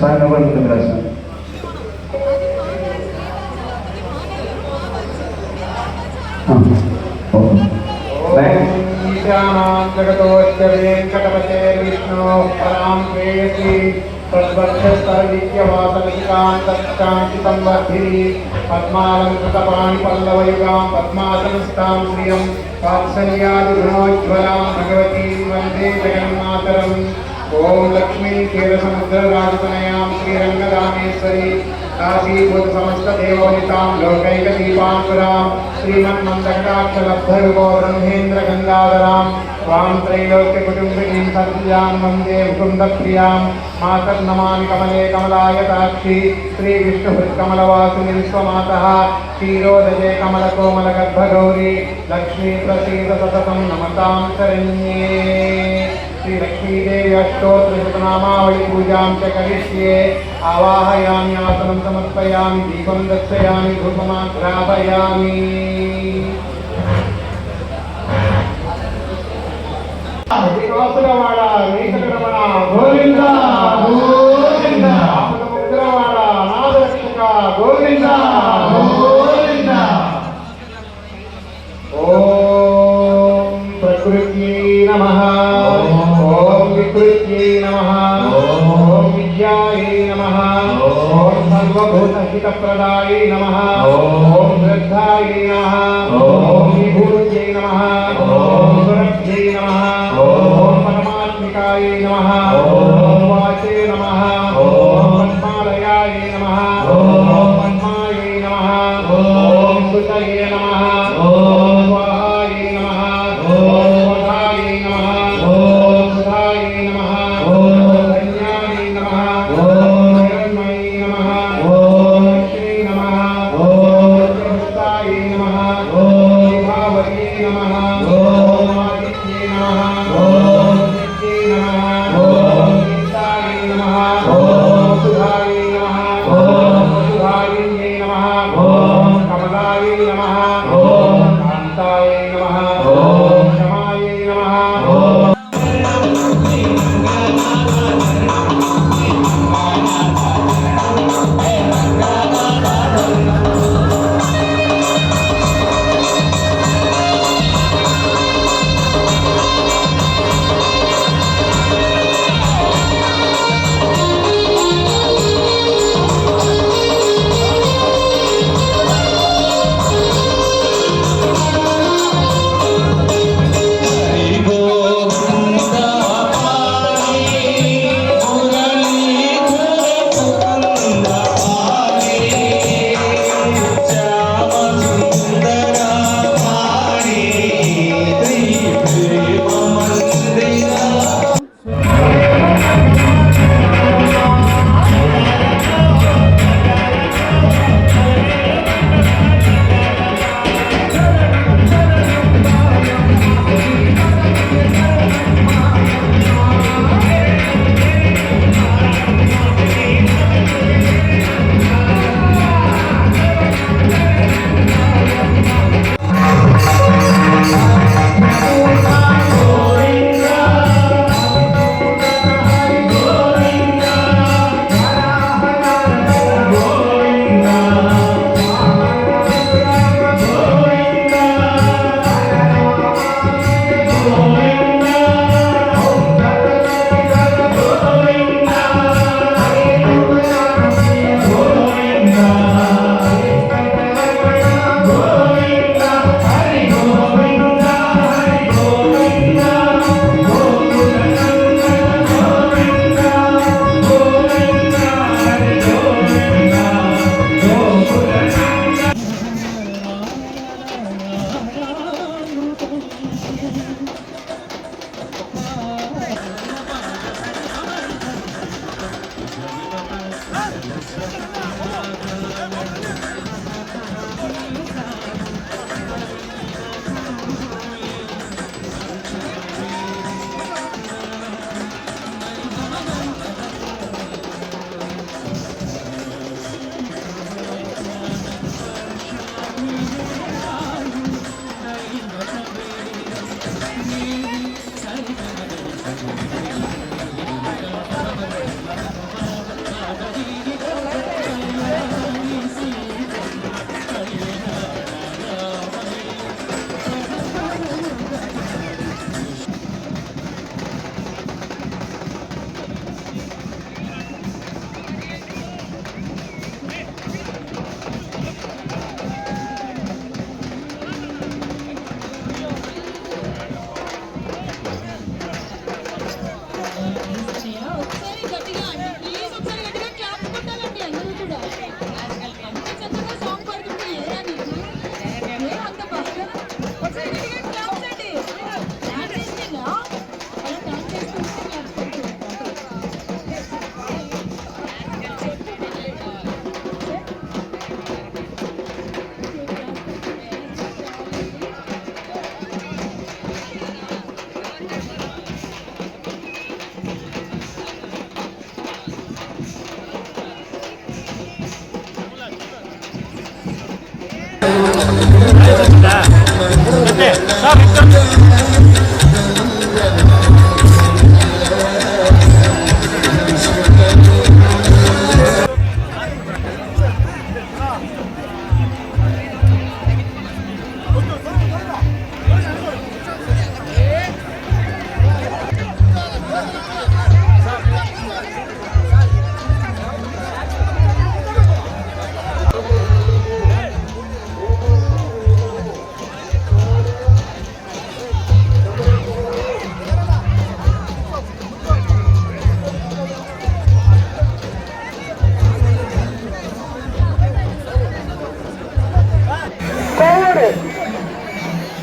Sir number ముందుకు రాశాను. जगतोच्च वेंकटपते विष्णो परां प्रेयसी तद्वक्षस्तरदित्यवासनिकान्तशान्तितं वर्धिनी पद्मालङ्कृतपाणिपल्लवयुगां पद्मासनस्तां श्रियं वात्सल्यादिगुणोज्ज्वलां भगवतीं वन्दे जगन्मातरम्। ओं लक्ष्मी क्षीरसमुद्रराजतनयां श्रीरङ्गदामेश्वरी काशीभूत समस्त देववनितां लोकैकदीपांकुरां श्रीमन्मन्दकटाक्षलब्धविभो ब्रह्मेन्द्र गंगाधरां वां त्रैलोक्यकुटुम्बिनीं सत्यां वन्दे मुकुन्दप्रियां मातर्नमामि कमले कमलायताक्षी श्रीविष्णुहृत्कमलवासिनी विश्वमातः क्षीरोदये कमलकोमलगर्भगौरी लक्ष्मी प्रसीद सततं नमतां शरण्ये। श्री लक्ष्मीदेवी अष्टोत्तरशतनामावली पूजां च करिष्ये। आवाहयामि आसनं समर्पयामि दीपं दर्शयामि धूपमाघ्रापयामि। श्रीनिवासगवाड़ा वेंकटरमण गोविंद गोविंद मुद्रवाड़ा नादरक्षक गोविंद गोविंद। ओम प्रकृत्यै नमः ओम विकृत्यै नमः ओम विद्यायै नमः ओम सर्वभूतहितप्रदायै नमः ओम श्रद्धायै नमः ओम विभूत्यै नमः ओम सुरभ्यै नमः ओम परमात्मिकायै नमः ओम वाचे नमः ओम पद्मालयायै नमः ओम पद्मायै नमः ओम सुतये नमः ओम स्वाहायै नमः ओम वधायै नमः ओम सुधायै नमः ओम धन्यायै नमः ओम हिरण्मयै नमः ओम लक्ष्मी नमः ओम प्रभुतायै नमः ओम विभावती नमः ओम आदित्यै नमः ओम नित्यै नमः ओम नित्यायै नमः ओम सुधायै नमः ओम सुधायै नमः ओम कमलायै नमः ओम कान्तायै नमः ओम क्षमायै नमः ओम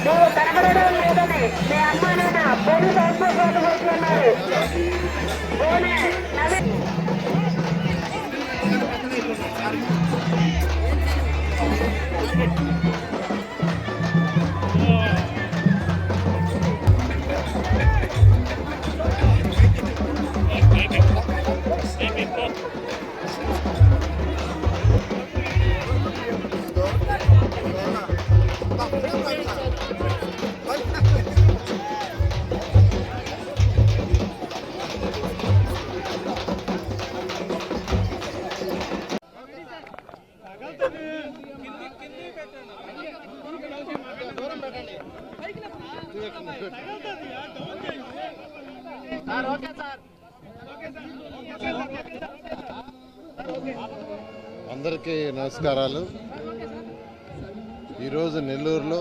నువ్వు కనబడడం లేదని మీ అమ్మ నాన్న పోలీసు హాస్పిటల్ వస్తున్నారు. అందరికీ నమస్కారాలు. ఈరోజు నెల్లూరులో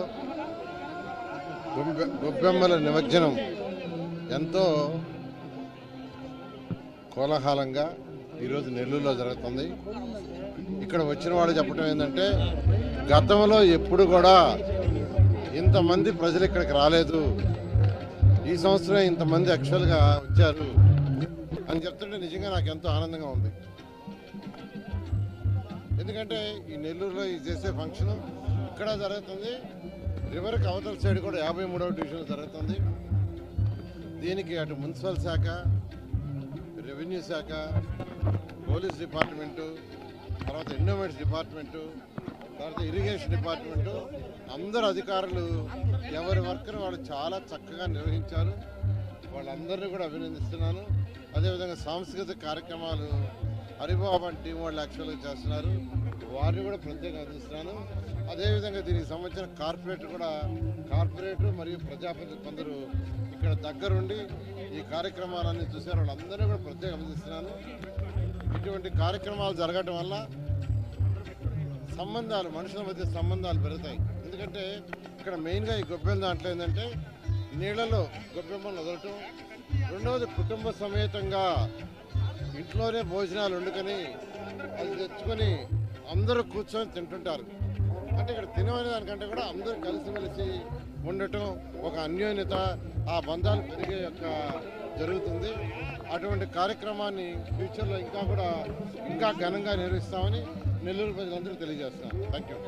గొబ్బెమ్మల నిమజ్జనం ఎంతో కోలాహలంగా ఈరోజు నెల్లూరులో జరుగుతుంది. ఇక్కడ వచ్చిన వాళ్ళు చెప్పడం ఏంటంటే గతంలో ఎప్పుడు కూడా ఇంతమంది ప్రజలు ఇక్కడికి రాలేదు, ఈ సంవత్సరం ఇంతమంది యాక్చువల్గా వచ్చారు అని చెప్తుంటే నిజంగా నాకు ఎంతో ఆనందంగా ఉంది. ఎందుకంటే ఈ నెల్లూరులో ఈ చేసే ఫంక్షన్ ఇక్కడ జరుగుతుంది, రివర్కి అవతల సైడ్ కూడా 53వ డివిజన్లో జరుగుతుంది. దీనికి అటు మున్సిపల్ శాఖ, రెవెన్యూ శాఖ, పోలీస్ డిపార్ట్మెంటు, తర్వాత ఎండోమెంట్స్ డిపార్ట్మెంటు, తర్వాత ఇరిగేషన్ డిపార్ట్మెంటు అందరు అధికారులు ఎవరి వర్క్ను వాళ్ళు చాలా చక్కగా నిర్వహించారు. వాళ్ళందరినీ కూడా అభినందిస్తున్నాను. అదేవిధంగా సాంస్కృతిక కార్యక్రమాలు హరిబాబు అండ్ టీం వాళ్ళు యాక్చువల్గా చేస్తున్నారు, వారిని కూడా ప్రత్యేకంగా అందిస్తున్నాను. అదేవిధంగా దీనికి సంబంధించిన కార్పొరేటర్ మరియు ప్రజాప్రతినిధులు కొందరు ఇక్కడ దగ్గరుండి ఈ కార్యక్రమాలన్నీ చూశారు, వాళ్ళందరినీ కూడా ప్రత్యేకంగా అందిస్తున్నాను. ఇటువంటి కార్యక్రమాలు జరగటం వల్ల మనుషుల మధ్య సంబంధాలు పెరుగుతాయి. ఎందుకంటే ఇక్కడ మెయిన్గా ఈ గొబ్బెమ్మ దాంట్లో ఏంటంటే నీళ్లలో గొబ్బెమ్మలు వదలటం, రెండవది కుటుంబ సమేతంగా ఇంట్లోనే భోజనాలు వండుకొని అది తెచ్చుకొని అందరూ కూర్చొని తింటుంటారు. అంటే ఇక్కడ తినమనే దానికంటే కూడా అందరూ కలిసిమెలిసి ఉండటం, ఒక అన్యోన్యత, ఆ బంధాలు పెరిగే జరుగుతుంది. అటువంటి కార్యక్రమాన్ని ఫ్యూచర్లో ఇంకా ఘనంగా నిర్వహిస్తామని నెల్లూరు ప్రజలందరూ తెలియజేస్తున్నాను. Thank you.